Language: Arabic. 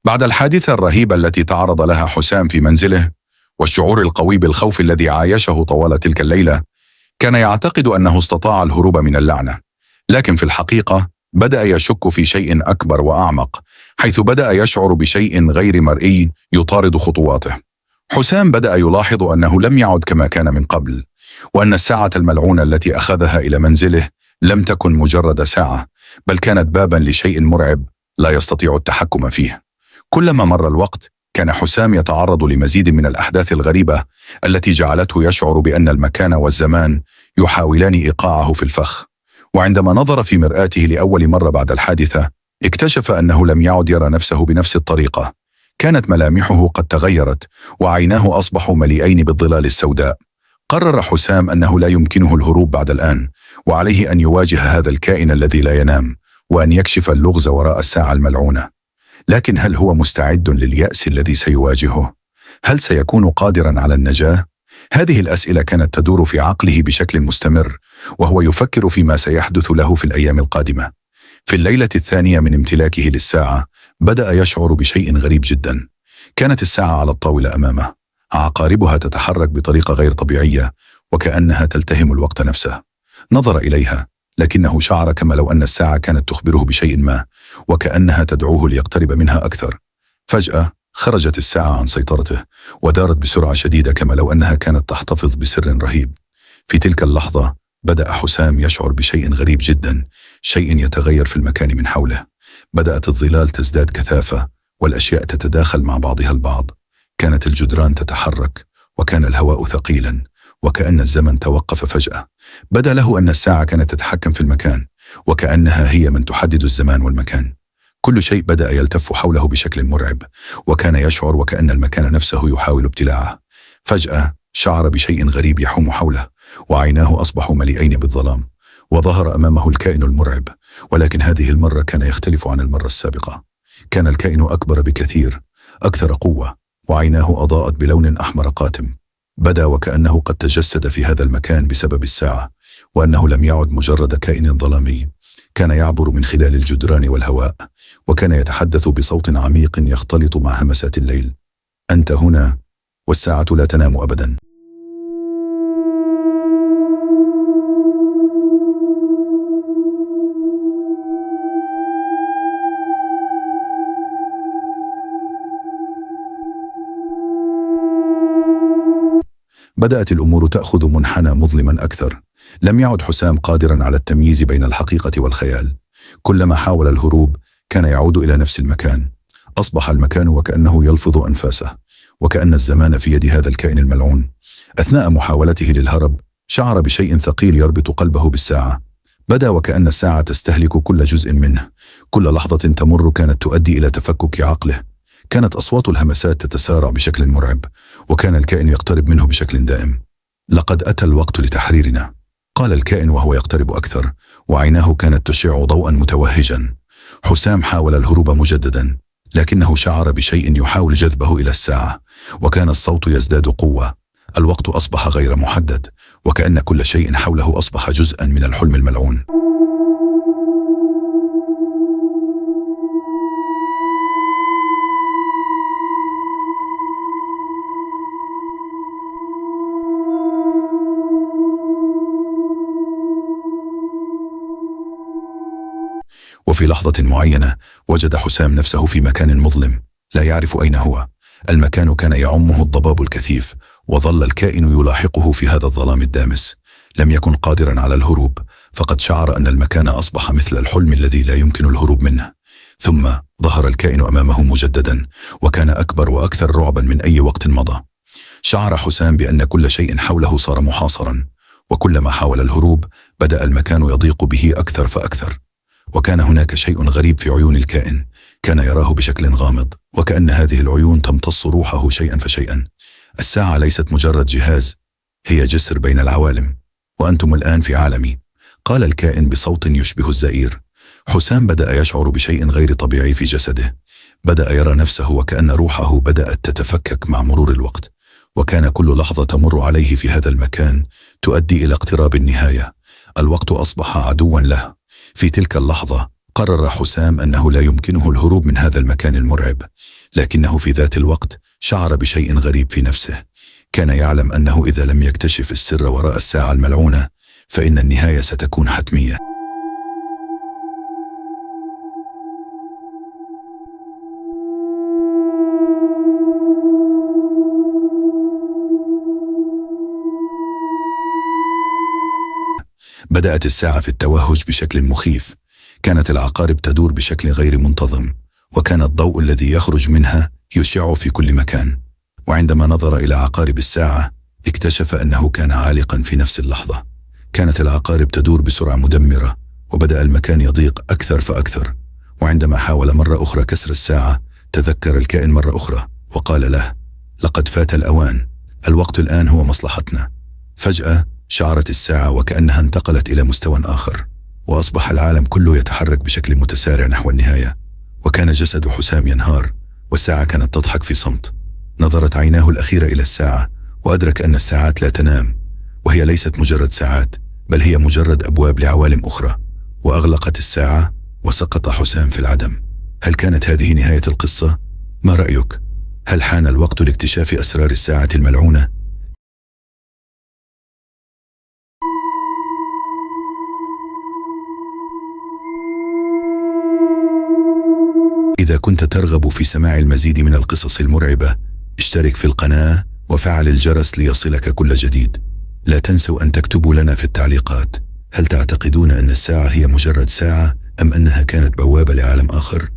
بعد الحادثة الرهيبة التي تعرض لها حسام في منزله والشعور القوي بالخوف الذي عايشه طوال تلك الليلة، كان يعتقد أنه استطاع الهروب من اللعنة. لكن في الحقيقة بدأ يشك في شيء أكبر وأعمق، حيث بدأ يشعر بشيء غير مرئي يطارد خطواته. حسام بدأ يلاحظ أنه لم يعد كما كان من قبل، وأن الساعة الملعونة التي أخذها إلى منزله لم تكن مجرد ساعة، بل كانت بابا لشيء مرعب لا يستطيع التحكم فيه. كلما مر الوقت كان حسام يتعرض لمزيد من الأحداث الغريبة التي جعلته يشعر بأن المكان والزمان يحاولان إيقاعه في الفخ. وعندما نظر في مرآته لأول مرة بعد الحادثة، اكتشف أنه لم يعد يرى نفسه بنفس الطريقة. كانت ملامحه قد تغيرت، وعيناه أصبحوا مليئين بالظلال السوداء. قرر حسام أنه لا يمكنه الهروب بعد الآن، وعليه أن يواجه هذا الكائن الذي لا ينام، وأن يكشف اللغز وراء الساعة الملعونة. لكن هل هو مستعد لليأس الذي سيواجهه؟ هل سيكون قادرا على النجاة؟ هذه الأسئلة كانت تدور في عقله بشكل مستمر، وهو يفكر فيما سيحدث له في الأيام القادمة. في الليلة الثانية من امتلاكه للساعة، بدأ يشعر بشيء غريب جدا. كانت الساعة على الطاولة أمامه، عقاربها تتحرك بطريقة غير طبيعية، وكأنها تلتهم الوقت نفسه. نظر إليها، لكنه شعر كما لو أن الساعة كانت تخبره بشيء ما، وكأنها تدعوه ليقترب منها أكثر. فجأة خرجت الساعة عن سيطرته، ودارت بسرعة شديدة كما لو أنها كانت تحتفظ بسر رهيب. في تلك اللحظة بدأ حسام يشعر بشيء غريب جدا، شيء يتغير في المكان من حوله. بدأت الظلال تزداد كثافة، والأشياء تتداخل مع بعضها البعض. كانت الجدران تتحرك، وكان الهواء ثقيلا، وكأن الزمن توقف فجأة. بدا له أن الساعة كانت تتحكم في المكان، وكأنها هي من تحدد الزمان والمكان. كل شيء بدأ يلتف حوله بشكل مرعب، وكان يشعر وكأن المكان نفسه يحاول ابتلاعه. فجأة شعر بشيء غريب يحوم حوله، وعيناه أصبحوا مليئين بالظلام، وظهر أمامه الكائن المرعب. ولكن هذه المرة كان يختلف عن المرة السابقة. كان الكائن أكبر بكثير، أكثر قوة، وعيناه أضاءت بلون أحمر قاتم. بدا وكأنه قد تجسد في هذا المكان بسبب الساعة، وأنه لم يعد مجرد كائن ظلامي. كان يعبر من خلال الجدران والهواء، وكان يتحدث بصوت عميق يختلط مع همسات الليل. أنت هنا، والساعة لا تنام أبدا. بدأت الأمور تأخذ منحنى مظلما أكثر. لم يعد حسام قادرا على التمييز بين الحقيقة والخيال. كلما حاول الهروب كان يعود إلى نفس المكان. أصبح المكان وكأنه يلفظ أنفاسه، وكأن الزمان في يد هذا الكائن الملعون. أثناء محاولته للهرب شعر بشيء ثقيل يربط قلبه بالساعة. بدا وكأن الساعة تستهلك كل جزء منه. كل لحظة تمر كانت تؤدي إلى تفكك عقله. كانت أصوات الهمسات تتسارع بشكل مرعب، وكان الكائن يقترب منه بشكل دائم. لقد أتى الوقت لتحريرنا، قال الكائن وهو يقترب أكثر، وعيناه كانت تشع ضوءا متوهجا. حسام حاول الهروب مجددا، لكنه شعر بشيء يحاول جذبه إلى الساعة، وكان الصوت يزداد قوة. الوقت أصبح غير محدد، وكأن كل شيء حوله أصبح جزءا من الحلم الملعون. وفي لحظة معينة وجد حسام نفسه في مكان مظلم، لا يعرف أين هو. المكان كان يعمه الضباب الكثيف، وظل الكائن يلاحقه في هذا الظلام الدامس. لم يكن قادرا على الهروب، فقد شعر أن المكان أصبح مثل الحلم الذي لا يمكن الهروب منه. ثم ظهر الكائن أمامه مجددا، وكان أكبر وأكثر رعبا من أي وقت مضى. شعر حسام بأن كل شيء حوله صار محاصرا، وكلما حاول الهروب بدأ المكان يضيق به أكثر فأكثر. وكان هناك شيء غريب في عيون الكائن، كان يراه بشكل غامض، وكأن هذه العيون تمتص روحه شيئا فشيئا. الساعة ليست مجرد جهاز، هي جسر بين العوالم، وأنتم الآن في عالمي، قال الكائن بصوت يشبه الزئير. حسام بدأ يشعر بشيء غير طبيعي في جسده. بدأ يرى نفسه وكأن روحه بدأت تتفكك مع مرور الوقت، وكان كل لحظة تمر عليه في هذا المكان تؤدي إلى اقتراب النهاية. الوقت أصبح عدوا له. في تلك اللحظة قرر حسام أنه لا يمكنه الهروب من هذا المكان المرعب، لكنه في ذات الوقت شعر بشيء غريب في نفسه. كان يعلم أنه إذا لم يكتشف السر وراء الساعة الملعونة فإن النهاية ستكون حتمية. بدأت الساعة في التوهج بشكل مخيف. كانت العقارب تدور بشكل غير منتظم، وكان الضوء الذي يخرج منها يشع في كل مكان. وعندما نظر إلى عقارب الساعة اكتشف أنه كان عالقا في نفس اللحظة. كانت العقارب تدور بسرعة مدمرة، وبدأ المكان يضيق أكثر فأكثر. وعندما حاول مرة أخرى كسر الساعة تذكر الكائن مرة أخرى وقال له: لقد فات الأوان، الوقت الآن هو مصلحتنا. فجأة شعرت الساعة وكأنها انتقلت إلى مستوى آخر، وأصبح العالم كله يتحرك بشكل متسارع نحو النهاية. وكان جسد حسام ينهار، والساعة كانت تضحك في صمت. نظرت عيناه الأخيرة إلى الساعة وأدرك أن الساعات لا تنام، وهي ليست مجرد ساعات بل هي مجرد أبواب لعوالم أخرى. وأغلقت الساعة وسقط حسام في العدم. هل كانت هذه نهاية القصة؟ ما رأيك؟ هل حان الوقت لاكتشاف أسرار الساعة الملعونة؟ إذا كنت ترغب في سماع المزيد من القصص المرعبة، اشترك في القناة وفعل الجرس ليصلك كل جديد. لا تنسوا أن تكتبوا لنا في التعليقات: هل تعتقدون أن الساعة هي مجرد ساعة أم أنها كانت بوابة لعالم آخر؟